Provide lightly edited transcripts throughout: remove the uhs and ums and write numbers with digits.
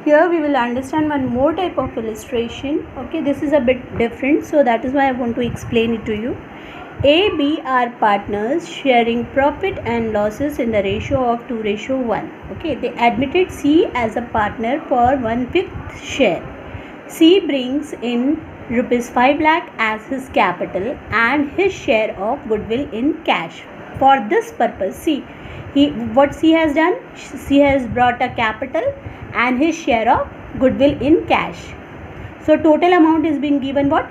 Here we will understand one more type of illustration. Okay, this is a bit different, so that is why I want to explain it to you. A, B are partners sharing profit and losses in the ratio of 2:1. Okay, they admitted C as a partner for 1/5 share. C brings in rupees 5 lakh as his capital and his share of goodwill in cash. For this purpose, what C has done? C has brought a capital and his share of goodwill in cash. So total amount is being given what?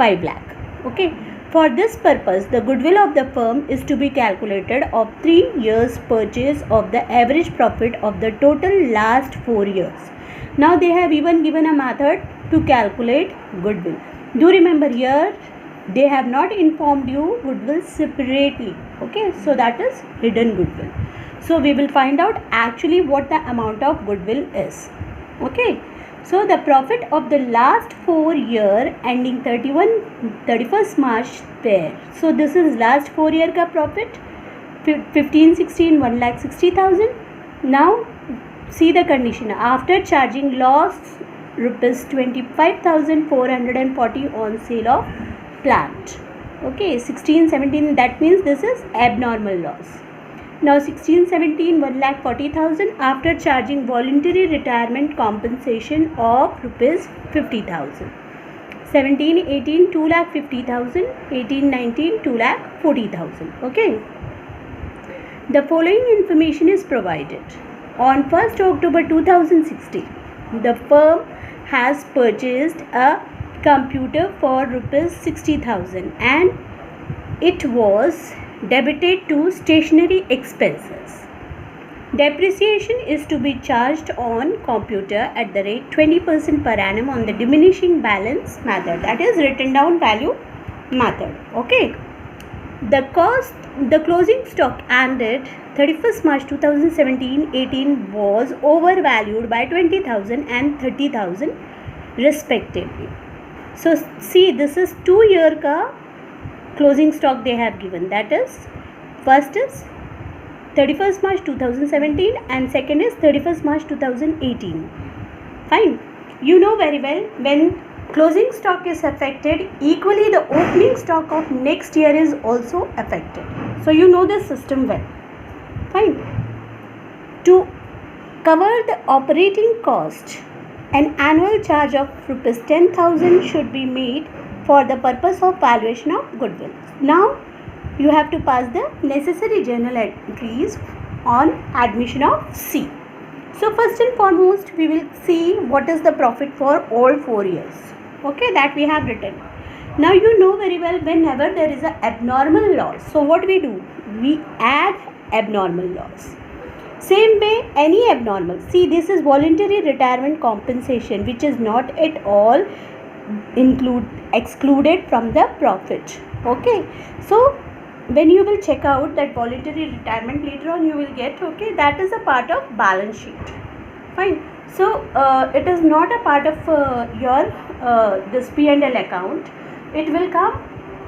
5 lakh. Okay. For this purpose, the goodwill of the firm is to be calculated of 3 years purchase of the average profit of the total last 4 years. Now they have even given a method to calculate goodwill. Do remember here, they have not informed you goodwill separately. Okay, so that is hidden goodwill. So we will find out actually what the amount of goodwill is. Okay. So the profit of the last 4 year ending 31st March there. So this is last 4 year ka profit. 15-16 1,60,000. Now see the condition. After charging loss rupees 25,440 on sale of plant. Okay, 16-17, that means this is abnormal loss. Now 16-17 1,40,000 after charging voluntary retirement compensation of rupees 50,000. 17-18 2,50,000. 18-19 2,40,000. Okay. The following information is provided. On 1st October 2016, the firm has purchased a computer for rupees 60,000 and it was debited to stationery expenses. Depreciation is to be charged on computer at the rate 20% per annum on the diminishing balance method, that is written down value method. Okay. The closing stock ended 31st March 2017-18 was overvalued by 20,000 and 30,000 respectively. So see, this is 2 year ka closing stock they have given, that is first is 31st March 2017 and second is 31st March 2018. Fine. You know very well, when closing stock is affected, equally the opening stock of next year is also affected. So you know the system well. Fine. To cover the operating cost, an annual charge of rupees 10,000 should be made for the purpose of valuation of goodwill. Now you have to pass the necessary journal entries on admission of C. So first and foremost, we will see what is the profit for all 4 years. Okay, that we have written. Now you know very well, whenever there is an abnormal loss, so what we do? We add abnormal loss. Same way, any abnormal. See, this is voluntary retirement compensation, which is not at all excluded from the profit. Okay, so when you will check out that voluntary retirement later on, you will get, okay, that is a part of balance sheet. Fine. So it is not a part of your this P&L account. It will come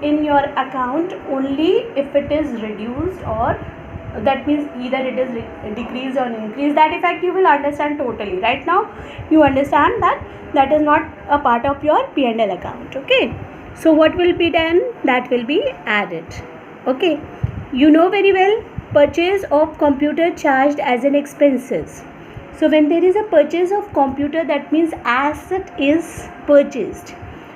in your account only if it is reduced, or that means either it is decreased or increased. That effect you will understand totally. Right now you understand that that is not a part of your P&L account. Okay, so what will be done? That will be added. Okay, you know very well, purchase of computer charged as an expenses. So when there is a purchase of computer, that means asset is purchased,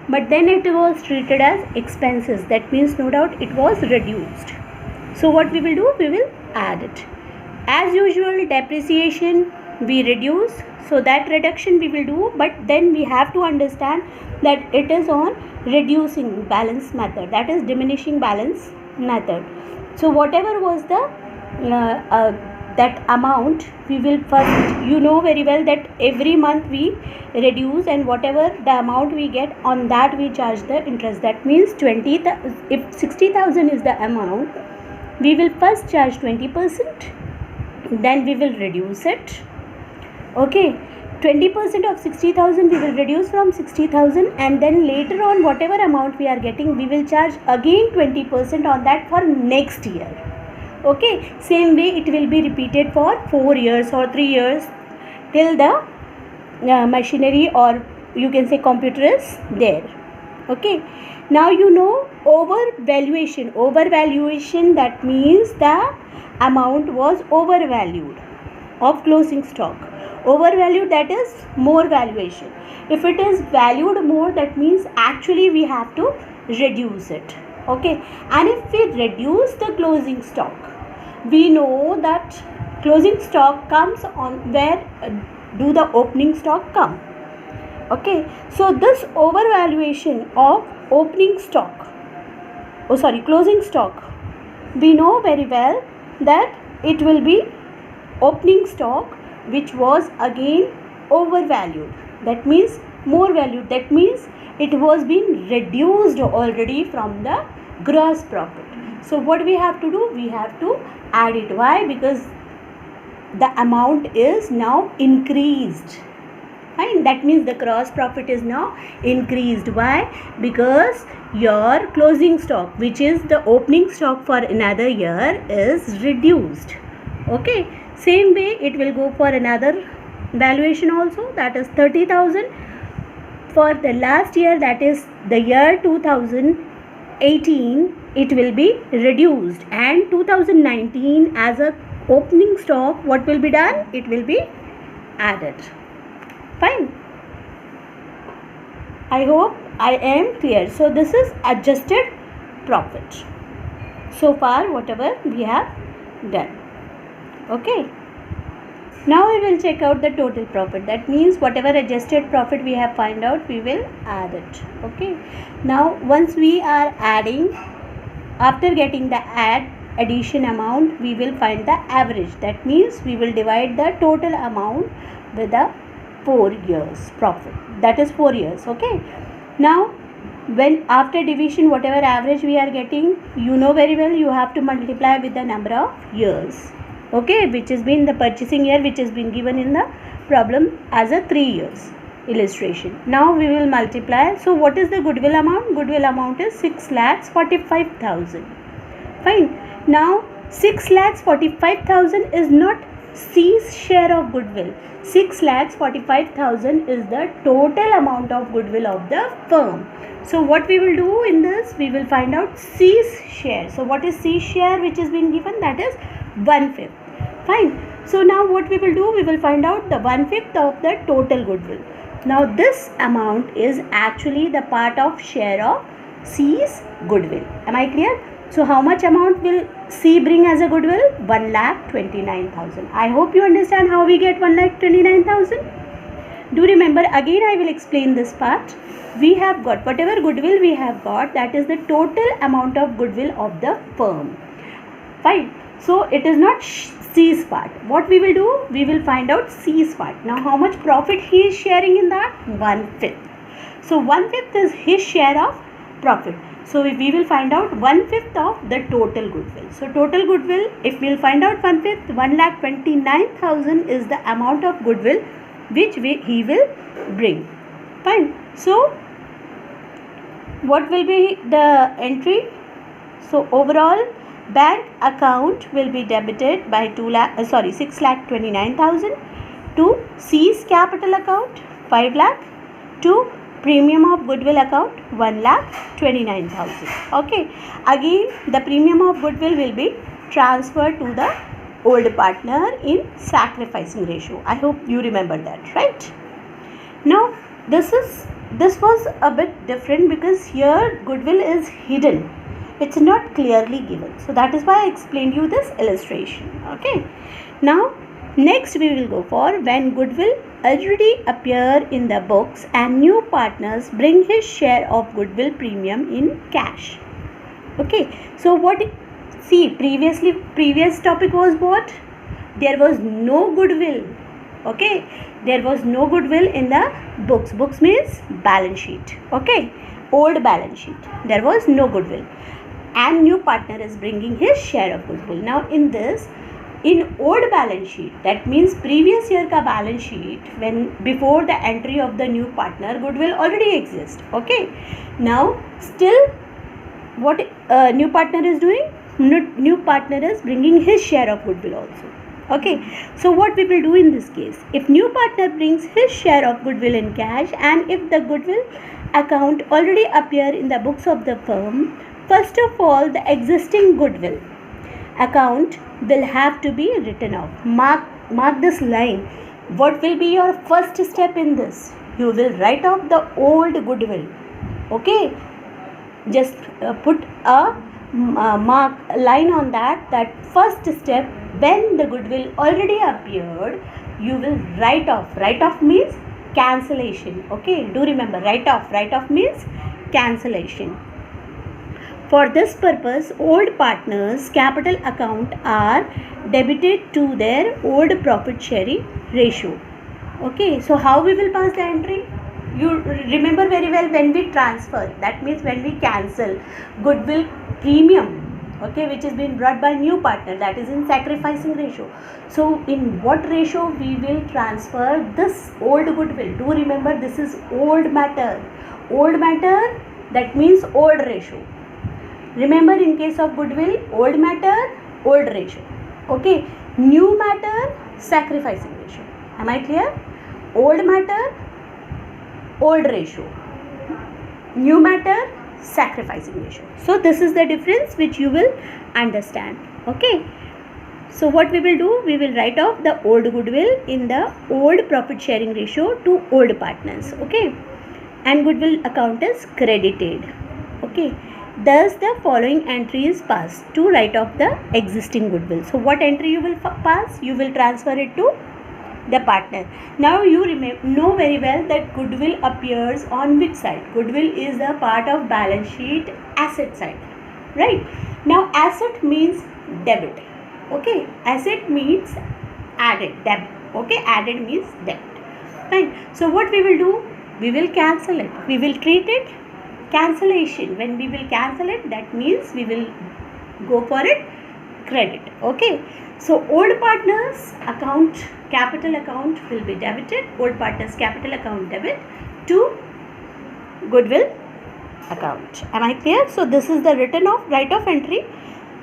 but then it was treated as expenses. That means no doubt it was reduced. So what we will do? We will add it. As usual, depreciation we reduce. So that reduction we will do, but then we have to understand that it is on reducing balance method, that is diminishing balance method. So whatever was the that amount, we will first, you know very well that every month we reduce, and whatever the amount we get, on that we charge the interest. That means if 60,000 is the amount, we will first charge 20%, then we will reduce it. Okay, 20% of 60,000 we will reduce from 60,000, and then later on whatever amount we are getting, we will charge again 20% on that for next year. Okay, same way it will be repeated for 4 years or 3 years till the machinery, or you can say computer, is there. Okay, now you know overvaluation. Overvaluation, that means the amount was overvalued of closing stock. Overvalued, that is more valuation. If it is valued more, that means actually we have to reduce it. Okay, and if we reduce the closing stock, we know that closing stock comes on where do the opening stock come. Okay, so this overvaluation of closing stock, we know very well that it will be opening stock which was again overvalued, that means more valued, that means it was being reduced already from the gross profit. So what we have to do, we have to add it. Why? Because the amount is now increased. Fine, that means the gross profit is now increased. Why? Because your closing stock, which is the opening stock for another year, is reduced. Okay, same way it will go for another valuation also, that is 30,000 for the last year, that is the year 2018, it will be reduced, and 2019 as a opening stock, what will be done? It will be added. Fine, I hope I am clear. So this is adjusted profit. So far whatever we have done. Okay, now we will check out the total profit. That means whatever adjusted profit we have find out, we will add it. Okay, now once we are adding, after getting the addition amount, we will find the average. That means we will divide the total amount with the 4 years profit, that is 4 years. Okay, now when after division whatever average we are getting, you know very well, you have to multiply with the number of years. Okay, which has been the purchasing year, which has been given in the problem as a 3 years illustration. Now we will multiply. So what is the goodwill amount? Goodwill amount is 6,45,000. Fine, now 6,45,000 is not C's share of goodwill. 6,45,000 is the total amount of goodwill of the firm. So what we will do in this, we will find out C's share. So what is C's share which is being given? That is 1/5. Fine. So now what we will do, we will find out the 1/5 of the total goodwill. Now this amount is actually the part of share of C's goodwill. Am I clear? So how much amount will C bring as a goodwill? 1,29,000. I hope you understand how we get 1,29,000. Do remember, again I will explain this part. We have got whatever goodwill we have got, that is the total amount of goodwill of the firm. Fine. So it is not C's part. What we will do? We will find out C's part. Now how much profit he is sharing in that? 1/5. So 1/5 is his share of profit. So we will find out 1/5 of the total goodwill. So total goodwill, if we will find out 1/5, 1,29,000 is the amount of goodwill which he will bring. Fine. So what will be the entry? So overall bank account will be debited by 6,29,000 to C's capital account 5 lakh, to premium of goodwill account 1,29,000. Okay, again the premium of goodwill will be transferred to the old partner in sacrificing ratio. I hope you remember that, right? Now this was a bit different because here goodwill is hidden. It's not clearly given. So that is why I explained you this illustration. Okay. Now next we will go for when goodwill already appear in the books and new partners bring his share of goodwill premium in cash. Okay. So what? See, previous topic was what? There was no goodwill. Okay. There was no goodwill in the books. Books means balance sheet. Okay. Old balance sheet. There was no goodwill. And new partner is bringing his share of goodwill. Now in this, in old balance sheet, that means previous year ka balance sheet, when before the entry of the new partner, goodwill already exists. Okay. Now still what new partner is doing? New partner is bringing his share of goodwill also. Okay, so what we will do in this case? If new partner brings his share of goodwill in cash and if the goodwill account already appear in the books of the firm, first of all the existing goodwill account will have to be written off. Mark this line. What will be your first step in this? You will write off the old goodwill. Okay, just put a line on that first step. When the goodwill already appeared, you will write off means cancellation. Okay, do remember, write off means cancellation. For this purpose, old partners capital account are debited to their old profit sharing ratio. Okay, so how we will pass the entry? You remember very well, when we transfer, that means when we cancel goodwill premium, okay, which is being brought by new partner, that is in sacrificing ratio. So in what ratio we will transfer this old goodwill? Do remember, this is old matter. Old matter, that means old ratio. Remember, in case of goodwill, old matter, old ratio. Okay, new matter, sacrificing ratio. Am I clear? Old matter, old ratio. New matter, sacrificing ratio. So this is the difference which you will understand. Okay. So what we will do? We will write off the old goodwill in the old profit sharing ratio to old partners. Okay. And goodwill account is credited. Okay. Thus the following entry is passed to write off the existing goodwill. So what entry you will pass? You will transfer it to the partner. Now you know very well that goodwill appears on which side? Goodwill is the part of balance sheet asset side, right? Now asset means debit. Okay, asset means added, debit. Okay, added means debit. Fine. So what we will do? We will cancel it. We will treat it cancellation. When we will cancel it, that means we will go for it credit. Okay, so old partners account, capital account will be debited. Old partners capital account debit to goodwill account. Am I clear? So this is the written off, write off entry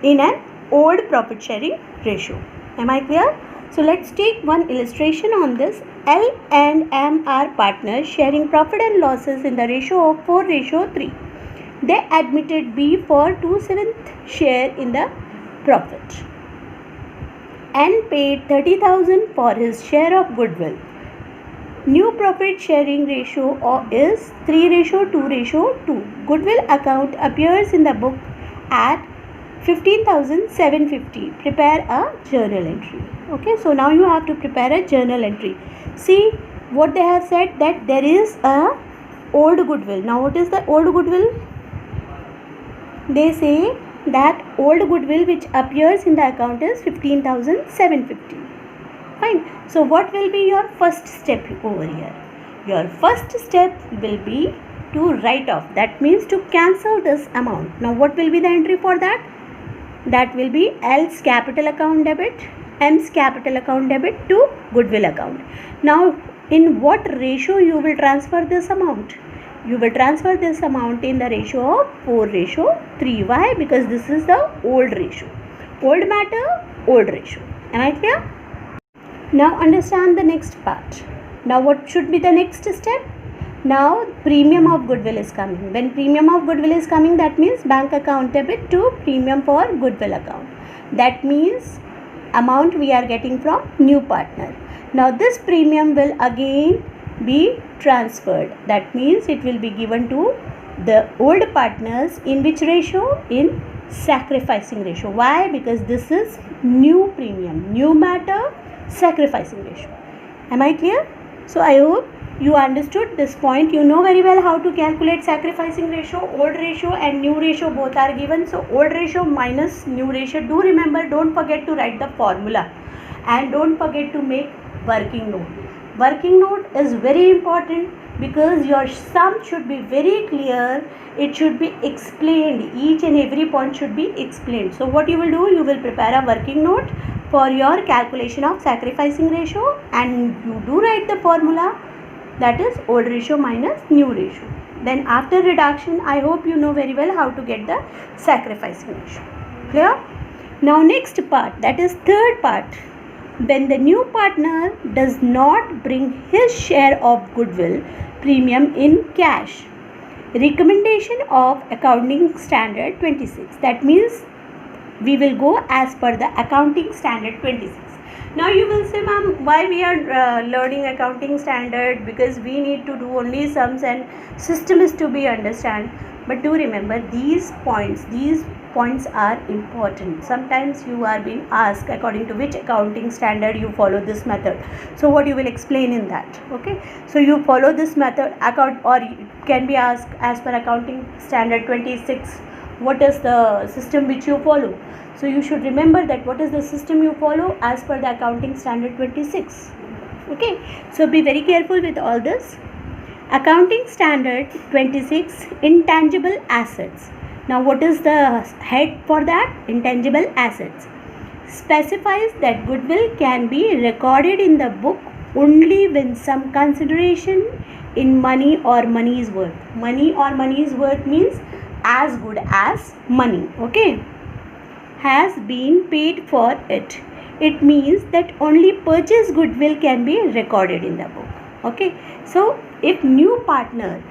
in an old profit sharing ratio. Am I clear? So let's take one illustration on this. L and M are partners sharing profit and losses in the ratio of 4:3. They admitted B for 2/7 share in the profit and paid 30,000 for his share of goodwill. New profit sharing ratio is 3:2:2. Goodwill account appears in the book at 15,750. Prepare a journal entry. Okay, so now you have to prepare a journal entry. See what they have said, that there is a old goodwill. Now what is the old goodwill? They say that old goodwill which appears in the account is 15,750. Fine. So what will be your first step over here? Your first step will be to write off. That means to cancel this amount. Now what will be the entry for that? That will be L's capital account debit, M's capital account debit to goodwill account. Now in what ratio you will transfer this amount? You will transfer this amount in the ratio of 4:3. Why? Because this is the old ratio. Old matter, old ratio. Am I clear? Now understand the next part. Now what should be the next step? Now premium of goodwill is coming. When premium of goodwill is coming, that means bank account debit to premium for goodwill account. That means amount we are getting from new partner. Now this premium will again be transferred. That means it will be given to the old partners in which ratio? In sacrificing ratio. Why? Because this is new premium, new matter, sacrificing ratio. Am I clear? So I hope you understood this point. You know very well how to calculate sacrificing ratio. Old ratio and new ratio both are given. So old ratio minus new ratio. Do remember, don't forget to write the formula and don't forget to make working note. Working note is very important because your sum should be very clear. It should be explained. Each and every point should be explained. So what you will do, you will prepare a working note for your calculation of sacrificing ratio and you do write the formula, that is old ratio minus new ratio. Then after reduction, I hope you know very well how to get the sacrificing ratio. Clear? Now next part, that is third part. when the new partner does not bring his share of goodwill premium in cash. Recommendation of accounting standard 26. That means we will go as per the accounting standard 26. Now you will say, ma'am, why we are learning accounting standard? Because we need to do only sums and system is to be understand. But do remember these points are important. Sometimes you are being asked according to which accounting standard you follow this method. So what you will explain in that. Okay, so you follow this method or can be asked as per accounting standard 26, what is the system which you follow. So you should remember that what is the system you follow as per the accounting standard 26. Okay, so be very careful with all this. Accounting standard 26, intangible assets. Now what is the head for that? Intangible assets. Specifies that goodwill can be recorded in the book only when some consideration in money or money's worth. Money or money's worth means as good as money. Okay, has been paid for it. It means that only purchase goodwill can be recorded in the book. Okay, so if new partner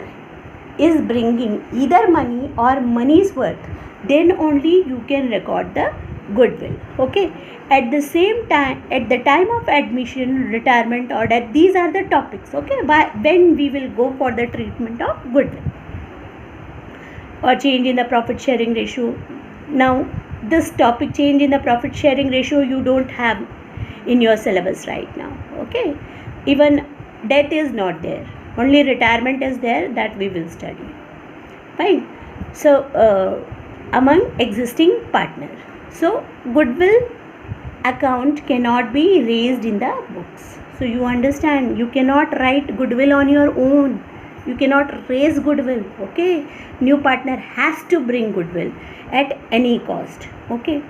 is bringing either money or money's worth, then only you can record the goodwill. Okay, at the same time, at the time of admission, retirement, or death, these are the topics. Okay, when we will go for the treatment of goodwill or change in the profit sharing ratio. Now this topic, change in the profit sharing ratio, you don't have in your syllabus right now. Okay, even death is not there, only retirement is there, that we will study. Fine. So among existing partner, so goodwill account cannot be raised in the books. So you understand, you cannot write goodwill on your own, you cannot raise goodwill. Okay, new partner has to bring goodwill at any cost. Okay,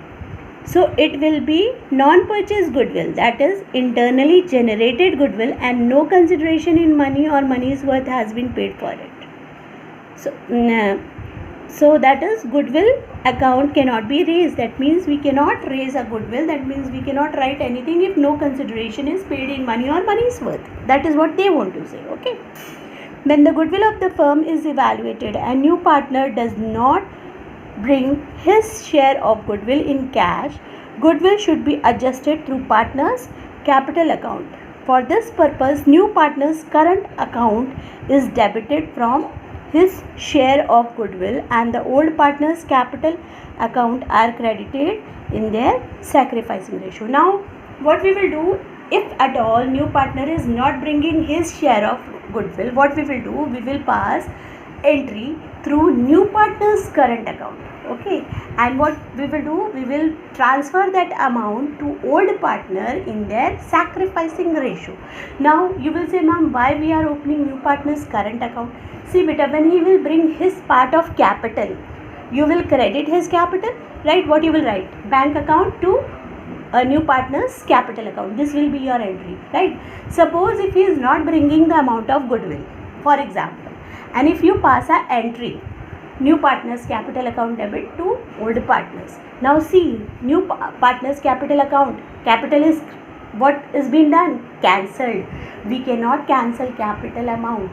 so it will be non-purchase goodwill, that is internally generated goodwill, and no consideration in money or money's worth has been paid for it. So that is goodwill account cannot be raised. That means we cannot raise a goodwill. That means we cannot write anything if no consideration is paid in money or money's worth. That is what they want to say. Okay. When the goodwill of the firm is evaluated and new partner does not bring his share of goodwill in cash, goodwill should be adjusted through partner's capital account. For this purpose, new partner's current account is debited from his share of goodwill and the old partner's capital account are credited in their sacrificing ratio. Now what we will do, if at all new partner is not bringing his share of goodwill, what we will do, we will pass entry through new partner's current account. Okay, and what we will do, we will transfer that amount to old partner in their sacrificing ratio. Now you will say, ma'am, why we are opening new partner's current account? See beta, when he will bring his part of capital, you will credit his capital, right? What you will write? Bank account to a new partner's capital account. This will be your entry, right? Suppose if he is not bringing the amount of goodwill, for example, and if you pass a entry, new partner's capital account debit to old partners. Now see, new partner's capital account, capital is what is being done? Cancelled. We cannot cancel capital amount.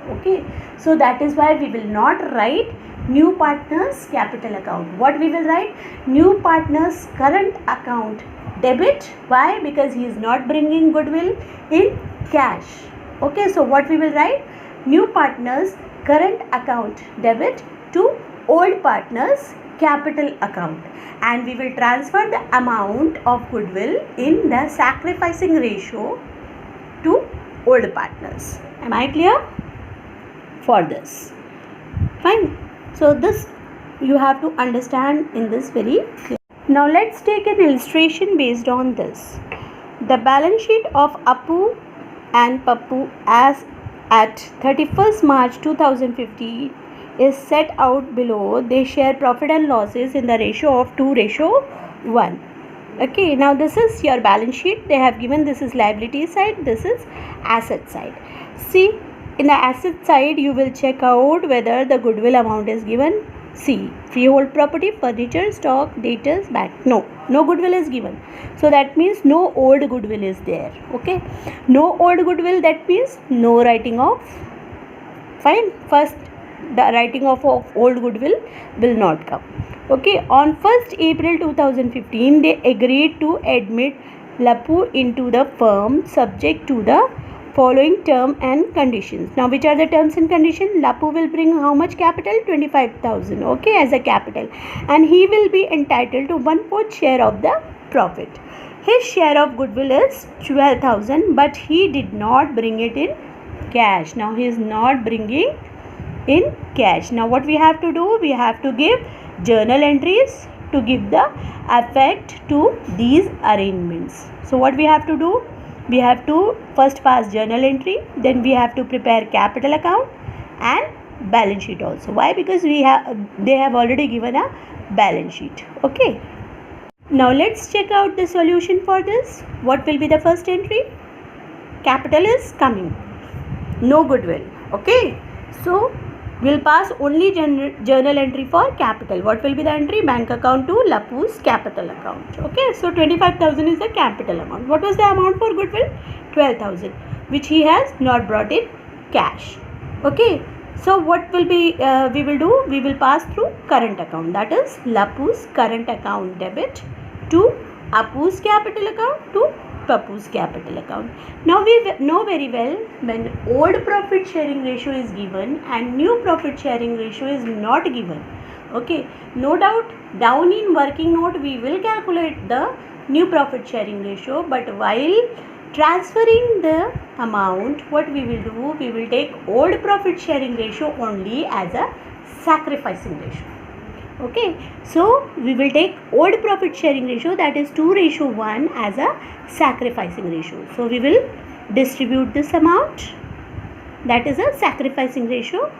Okay, so that is why we will not write new partner's capital account. What we will write? New partner's current account debit. Why? Because he is not bringing goodwill in cash. Okay, so what we will write? New partner's current account debit to old partner's capital account, and we will transfer the amount of goodwill in the sacrificing ratio to old partners. Am I clear for this? Fine. So this you have to understand in this very clear. Now let's take an illustration based on this. The balance sheet of Appu and Pappu as at 31st March 2050 is set out below. They share profit and losses in the ratio of 2:1. Okay, now this is your balance sheet. They have given this is liability side, this is asset side. See, in the asset side you will check out whether the goodwill amount is given C. Freehold property, furniture, stock, debtors, bank. No goodwill is given. So that means no old goodwill is there. Okay. No old goodwill, that means no writing off. Fine. First, the writing off of old goodwill will not come. Okay. On 1st April 2015, they agreed to admit Lapu into the firm subject to the following term and conditions. Now, which are the terms and conditions? Lapu will bring how much capital? 25,000. Okay, as a capital, and he will be entitled to 1/4 share of the profit. His share of goodwill is 12,000, but he did not bring it in cash. Now, he is not bringing in cash. Now, what we have to do? We have to give journal entries to give the effect to these arrangements. So, what we have to do? We have to first pass journal entry, then we have to prepare capital account and balance sheet also. Why? Because they have already given a balance sheet. Okay. Now let's check out the solution for this. What will be the first entry? Capital is coming, no goodwill. Okay. So we'll pass only journal entry for capital. What will be the entry? Bank account to Lapu's capital account. Okay, so 25,000 is the capital amount. What was the amount for goodwill? 12,000, which he has not brought in cash. Okay, so what will be we will do? We will pass through current account. That is Lapu's current account debit to Apu's capital account to Papu's capital account. Now we know very well, when old profit sharing ratio is given and new profit sharing ratio is not given. Okay, no doubt down in working note we will calculate the new profit sharing ratio, but while transferring the amount, what we will do? We will take old profit sharing ratio only as a sacrificing ratio. Okay, so we will take old profit sharing ratio, that is 2:1 as a sacrificing ratio. So we will distribute this amount, that is a sacrificing ratio.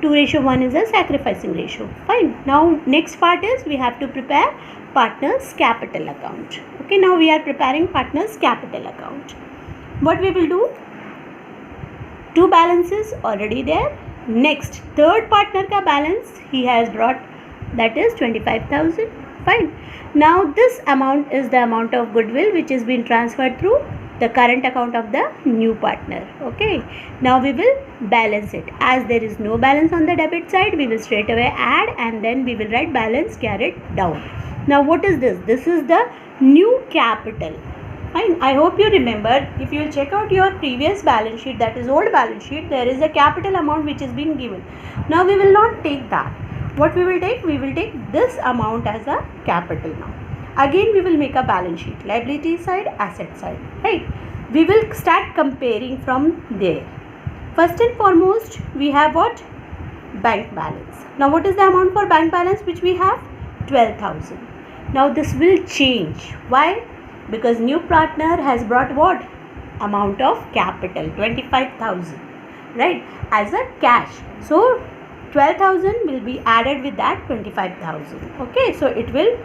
2:1 is a sacrificing ratio. Fine. Now next part is we have to prepare partners capital account. Okay, now we are preparing partners capital account. What we will do? Two balances already there. Next, third partner ka balance he has brought, that is 25,000. Fine. Now this amount is the amount of goodwill which is being transferred through the current account of the new partner. Okay. Now we will balance it. As there is no balance on the debit side, we will straight away add and then we will write balance carried down. Now what is this? This is the new capital. Fine. I hope you remember. If you will check out your previous balance sheet, that is old balance sheet, there is a capital amount which is being given. Now we will not take that. What we will take? We will take this amount as a capital now. Again we will make a balance sheet, liability side, asset side, right? We will start comparing from there. First and foremost, we have what? Bank balance. Now what is the amount for bank balance which we have? 12,000. Now this will change. Why? Because new partner has brought what? Amount of capital, 25,000, right? As a cash. So 12,000 will be added with that 25,000. Okay, so it will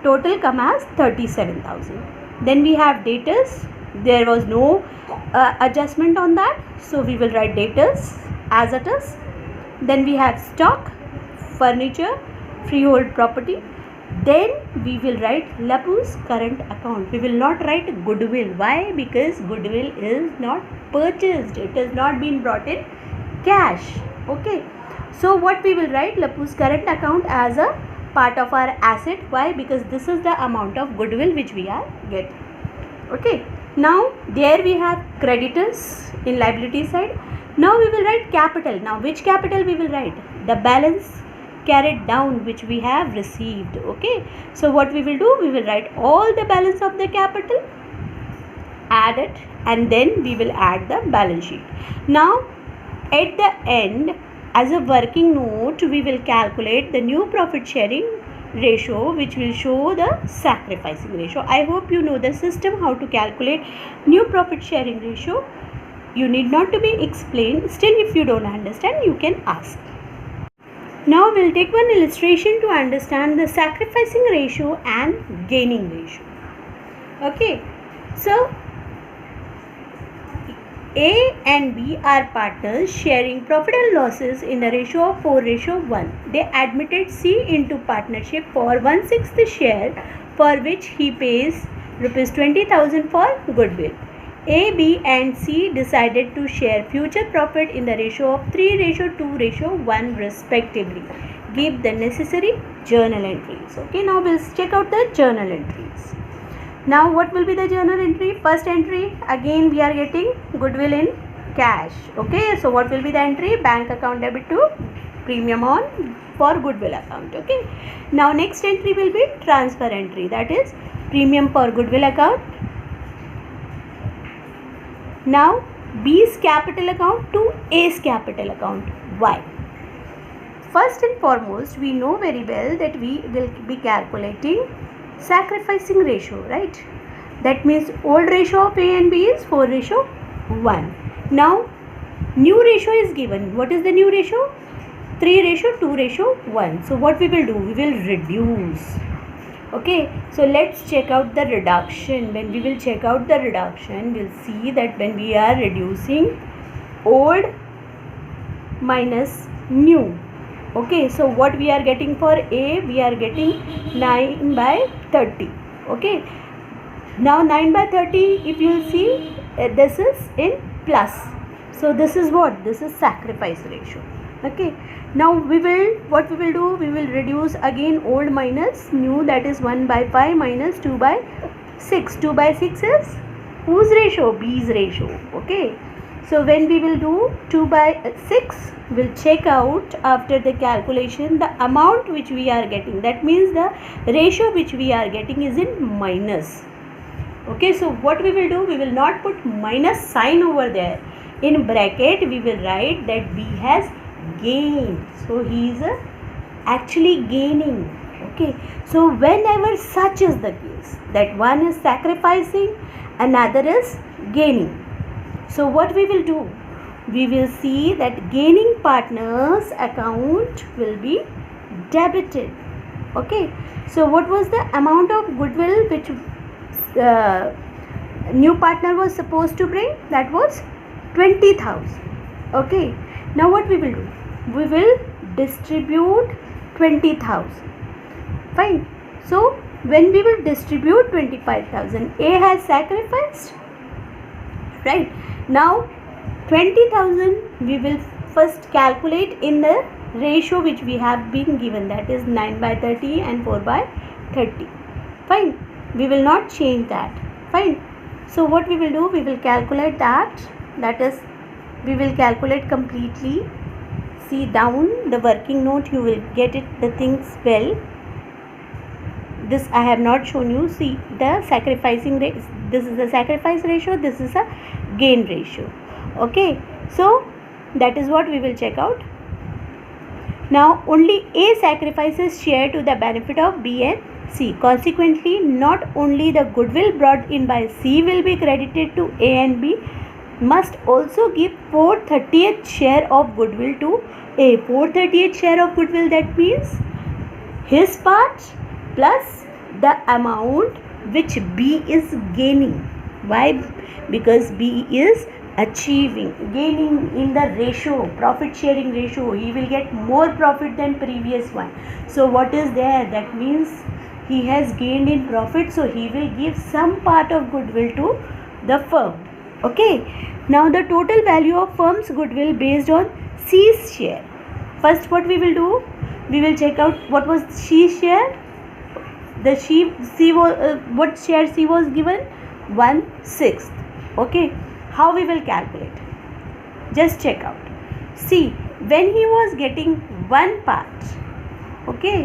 total come as 37,000. Then we have debtors. There was no adjustment on that, so we will write debtors as it is. Then we have stock, furniture, freehold property. Then we will write Lapu's current account. We will not write goodwill. Why? Because goodwill is not purchased. It has not been brought in cash. Okay. So what we will write? Lapu's current account as a part of our asset. Why? Because this is the amount of goodwill which we are getting. Okay. Now there we have creditors in liability side. Now we will write capital. Now which capital we will write? The balance carried down which we have received. Okay. So what we will do? We will write all the balance of the capital, add it, and then we will add the balance sheet. Now at the end, as a working note, we will calculate the new profit sharing ratio which will show the sacrificing ratio. I hope you know the system how to calculate new profit sharing ratio. You need not to be explained. Still, if you don't understand, you can ask. Now we'll take one illustration to understand the sacrificing ratio and gaining ratio. Okay. So A and B are partners sharing profit and losses in the ratio of 4:1. They admitted C into partnership for 1/6 share, for which he pays rupees 20,000 for goodwill. A, B and C decided to share future profit in the ratio of 3:2:1 respectively. Give the necessary journal entries. Okay, now we'll check out the journal entries. Now what will be the journal entry? First entry, again we are getting goodwill in cash. Okay, so what will be the entry? Bank account debit to premium on for goodwill account. Okay, now next entry will be transfer entry, that is premium for goodwill account. Now B's capital account to A's capital account. Why? First and foremost, we know very well that we will be calculating sacrificing ratio, right? That means old ratio of A and B is 4:1. Now new ratio is given. What is the new ratio? 3:2:1. So what we will do? We will reduce. Okay, so let's check out the reduction. When we will check out the reduction, we'll see that when we are reducing old minus new. Okay, so what we are getting for A? We are getting 9/30. Okay, now 9/30, if you see, this is in plus. So this is what? This is sacrifice ratio. Okay, now what we will do? We will reduce again old minus new, that is 1/5 minus 2/6. 2/6 is whose ratio? B's ratio. Okay, so when we will do 2/6, we'll check out after the calculation the amount which we are getting. That means the ratio which we are getting is in minus. Okay, so what we will do? We will not put minus sign over there. In bracket we will write that B has gained. So he is actually gaining. Okay, so whenever such is the case, that one is sacrificing, another is gaining. So what we will do? We will see that gaining partner's account will be debited. Okay, so what was the amount of goodwill which new partner was supposed to bring? That was 20,000. Okay, now what we will do? We will distribute 20,000. Fine. So when we will distribute 25,000, A has sacrificed, right? Now 20,000 we will first calculate in the ratio which we have been given, that is 9/30 and 4/30. Fine, we will not change that. Fine, so what we will do? We will calculate that, that is we will calculate completely. See down the working note, you will get it, the things well. This I have not shown you. See the sacrificing rate, this is the sacrifice ratio, this is a gain ratio. Okay, so that is what we will check out. Now only A sacrifices share to the benefit of B and C. Consequently, not only the goodwill brought in by C will be credited to A and B, must also give 4/30th share of goodwill to A. 4/30th share of goodwill, that means his part plus the amount which B is gaining. Why? Because B is gaining in the ratio, profit sharing ratio. He will get more profit than previous one. So what is there? That means he has gained in profit, so he will give some part of goodwill to the firm. Okay, now the total value of firm's goodwill based on C's share. First what we will do? We will check out what was C's share. What share C was given? 1/6. Okay, how we will calculate? Just check out. See, when he was getting one part, okay,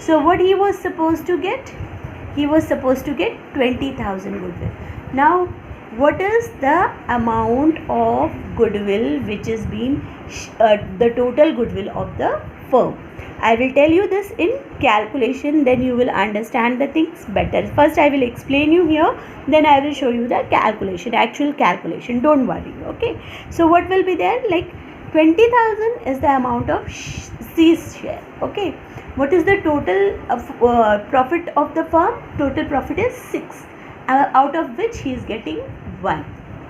so what he was supposed to get? He was supposed to get 20,000 goodwill. Now what is the amount of goodwill which is being the total goodwill of the firm? I will tell you this in calculation, then you will understand the things better. First I will explain you here, then I will show you the calculation, actual calculation. Don't worry. Okay, so what will be there? Like 20,000 is the amount of C's share. Okay, what is the total of profit of the firm? Total profit is 6, out of which he is getting 1.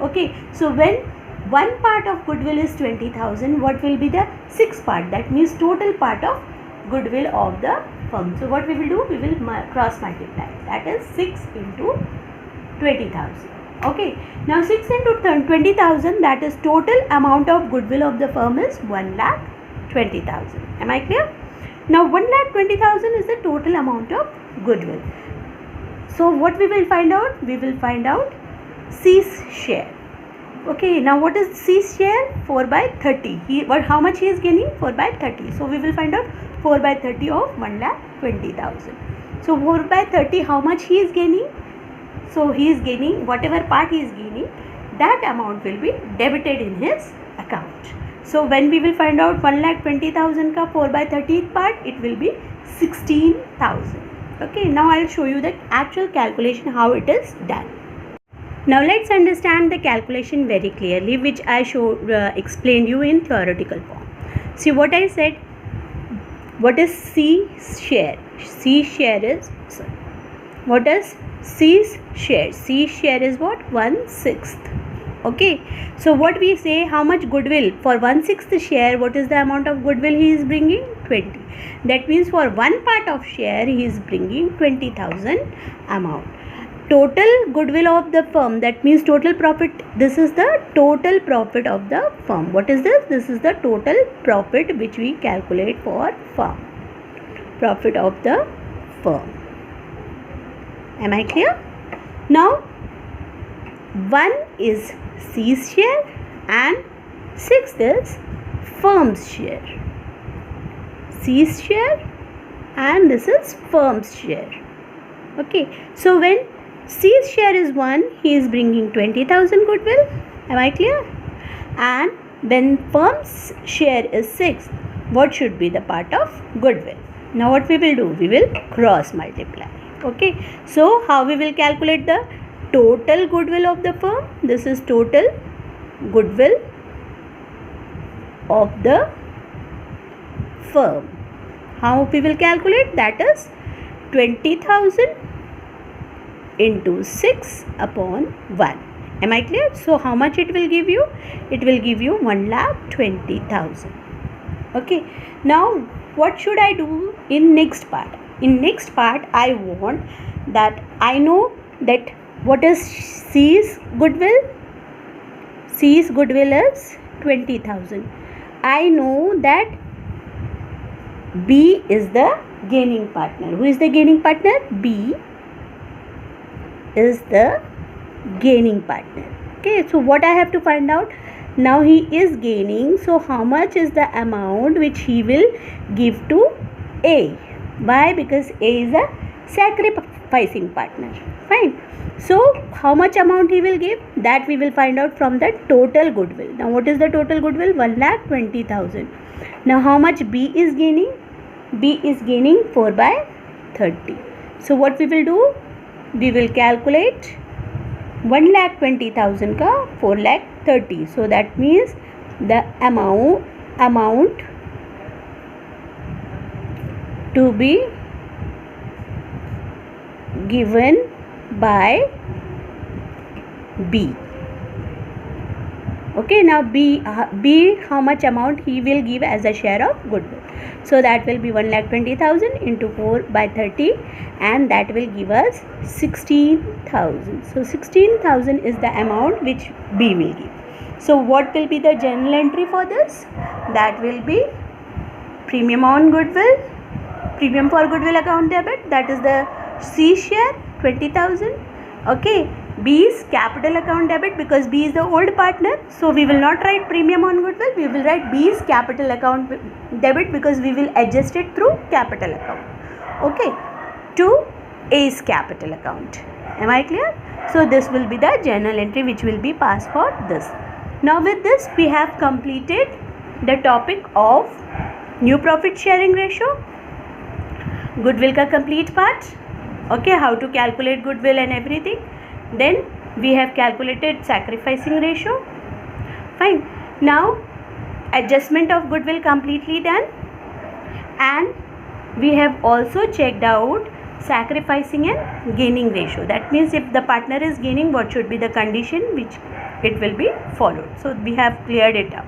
Okay, so when one part of goodwill is 20,000. What will be the sixth part? That means total part of goodwill of the firm. So what we will do? We will cross multiply. That is 6 into 20,000. Okay. Now 6 into 20,000, that is total amount of goodwill of the firm is 1,20,000. Am I clear? Now 1,20,000 is the total amount of goodwill. So what we will find out? We will find out C's share. Okay, now what is C's share? 4 by 30. How much he is gaining? 4 by 30. So we will find out 4 by 30 of 1,20,000. So 4 by 30, how much he is gaining? So he is gaining, whatever part he is gaining, that amount will be debited in his account. So when we will find out 1,20,000 ka 4 by 30 part, it will be 16,000. Okay, now I will show you the actual calculation how it is done. Now let's understand the calculation very clearly, which I explained you in theoretical form. See what I said. What is C's share? C's share is, what is C's share? C's share is what? 1/6. Okay. So what we say, how much goodwill? For 1/6 share, what is the amount of goodwill he is bringing? 20. That means for one part of share, he is bringing 20,000 amount. Total goodwill of the firm, that means total profit. This is the total profit of the firm. What is this? This is the total profit which we calculate for firm. Profit of the firm. Am I clear? Now 1 is C's share and 6 is firm's share. C's share and this is firm's share. Okay. So when C's share is 1, he is bringing 20,000 goodwill. Am I clear? And when firm's share is 6, what should be the part of goodwill? Now what we will do? We will cross multiply. Okay. So how we will calculate the total goodwill of the firm? This is total goodwill of the firm. How we will calculate? That is 20,000 into 6 upon 1. Am I clear? So how much it will give you? It will give you 1,20,000. Okay. Now what should I do in next part? In next part, I want that I know that what is C's goodwill? C's goodwill is 20,000. I know that B is the gaining partner. Who is the gaining partner? B is the gaining partner. Okay, so what I have to find out? Now he is gaining, so how much is the amount which he will give to A? Why? Because A is a sacrificing partner. Fine. So how much amount he will give? That we will find out from the total goodwill. Now what is the total goodwill? 1,20,000. Now how much B is gaining? B is gaining 4 by 30. So what we will do? We will calculate 1,20,000 ka 4,30,000. So that means the amount to be given by B. Okay, now B how much amount he will give as a share of goodwill. So that will be 1,20,000 into 4 by 30 and that will give us 16,000. So 16,000 is the amount which B will give. So what will be the journal entry for this? That will be premium on goodwill, premium for goodwill account debit, that is the C share 20,000. Okay, B's capital account debit because B is the old partner. So we will not write premium on goodwill. We will write B's capital account debit because we will adjust it through capital account. Okay, to A's capital account. Am I clear? So this will be the journal entry which will be passed for this. Now with this we have completed the topic of new profit sharing ratio, goodwill ka complete part. Okay, how to calculate goodwill and everything. Then we have calculated sacrificing ratio. Fine. Now adjustment of goodwill completely done, and we have also checked out sacrificing and gaining ratio. That means if the partner is gaining, what should be the condition which it will be followed. So we have cleared it up.